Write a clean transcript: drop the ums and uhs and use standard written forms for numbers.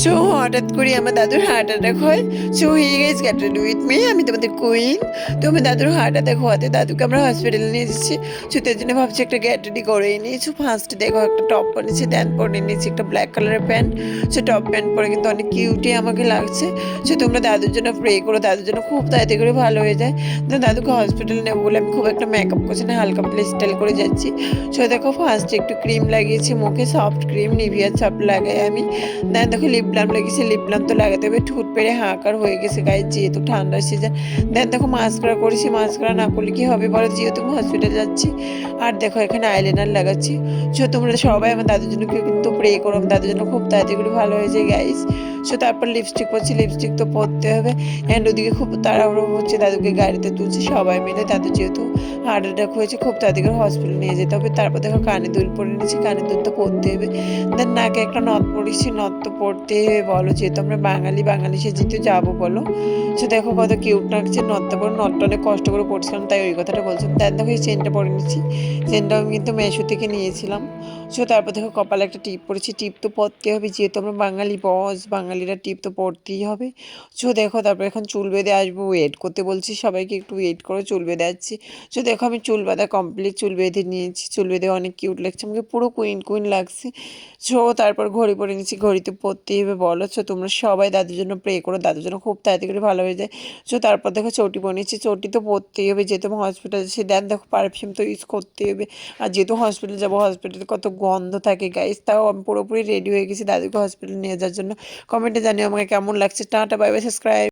So হঠাৎ করে আমার দাদুর হার্ট অ্যাটাক হয়। So he guys get ready with me. আমি তোমাদের কুইন। তো আমার দাদুর হার্ট অ্যাটাক হওয়াতে দাদুকে আমরা হসপিটালে নিয়ে যাচ্ছি। সো তার জন্য ভাবছি একটা গেট রেডি করেই নিয়েছি। ফার্স্ট দেখো একটা টপ পরেছি, দেন পরে নিয়েছি একটা ব্ল্যাক কালারের প্যান্ট। সো টপ প্যান্ট পরে কিন্তু অনেক কিউটই আমাকে লাগছে। সো তোমরা দাদুর জন্য প্রে করো, দাদুর জন্য খুব তাড়াতাড়ি করে ভালো হয়ে যায়। তো দাদুকে হসপিটালে নেবো বলে আমি খুব একটা মেকআপ করছি না, হালকা প্লে স্টাইল করে যাচ্ছি। সো দেখো ফার্স্টে একটু ক্রিম লাগিয়েছি মুখে, সফট ক্রিম নিভিয়ার সফট লাগাই আমি। দেন দেখো লিপ বাম লেগেছে, লিপ বাম তো লাগাতে হবে, ঠোঁট পেরে হাঁকার হয়ে গেছে গায়ে যেহেতু ঠান্ডার সিজন। দেন দেখো মাস্কারা করেছি, মাস্কারা না করলে কি হবে বলো, যেহেতু আমি হসপিটাল যাচ্ছি। আর দেখো এখানে আইলাইনার লাগাচ্ছি। সো তোমরা সবাই আমার দাদুর জন্য কেউ কিন্তু প্রে করো, আমার দাদুর জন্য খুব তাড়াতাড়ি করে ভালো হয়ে যায় গাইস। সো তারপর লিপস্টিক পরছি, লিপস্টিক তো পরতে হবে। অ্যান্ড ওদিকে খুব তাড়াহুড়ো হচ্ছে, দাদুকে গাড়িতে তুলছি সবাই মিলে। দাদু যেহেতু হার্ট অ্যাটাক হয়েছে, খুব তাড়াতাড়ি করে হসপিটাল নিয়ে যেতে হবে। তারপর দেখো কানে দুল পরে নিয়েছি, কানে দুল তো পরতে হবে। দেন নাকে একটা নথ পরেছি, নথ তো পরতেই হবে বলো, যেহেতু আমরা বাঙালি, বাঙালি সে যেহেতু যাবো বলো। সে দেখো কত কিউট লাগছে নথটা পরে, নথটা অনেক কষ্ট করে পড়ছিলাম তাই ওই কথাটা বলছিলাম। দেন দেখো এই চেনটা পরে নিচ্ছি, চেনটা আমি কিন্তু মেশো থেকে নিয়েছিলাম। সো তারপর দেখো কপালে একটা টিপ পরেছি, টিপ তো পরতে হবে যেহেতু আমরা বাঙালি বস, বাঙালিরা টিপ তো পরতেই হবে। সো দেখো তারপর এখন চুল বেঁধে আসবো, ওয়েট করতে বলছি সবাইকে, একটু ওয়েট করে চুল বেঁধে আসছি। সো দেখো আমি চুল বাঁধা কমপ্লিট, চুল বেঁধে নিয়েছি, চুল বেঁধে অনেক কিউট লাগছে আমাকে, পুরো কুইন কুইন লাগছে। সো তারপর ঘড়ি পরে নিচ্ছি, ঘড়িতে পরতেই হবে বলো। সো তোমরা সবাই দাদুর জন্য প্রে করো, দাদুর জন্য খুব তাড়াতাড়ি করে ভালো হয়ে যায়। সো তারপর দেখো চটি পরে নিচ্ছি, চটি তো পরতেই হবে যেহেতু আমি হসপিটাল যাচ্ছি। দেন দেখো পারফিউম তো ইউজ করতেই হবে, আর যেহেতু হসপিটাল যাবো, হসপিটালে কত গন্ধ থাকে গাইস। তাও আমি পুরোপুরি রেডি হয়ে গেছি দাদুকে হসপিটাল নিয়ে যাওয়ার জন্য। কমেন্টে জানিও আমাকে কেমন লাগছে। Tata, bye bye, subscribe.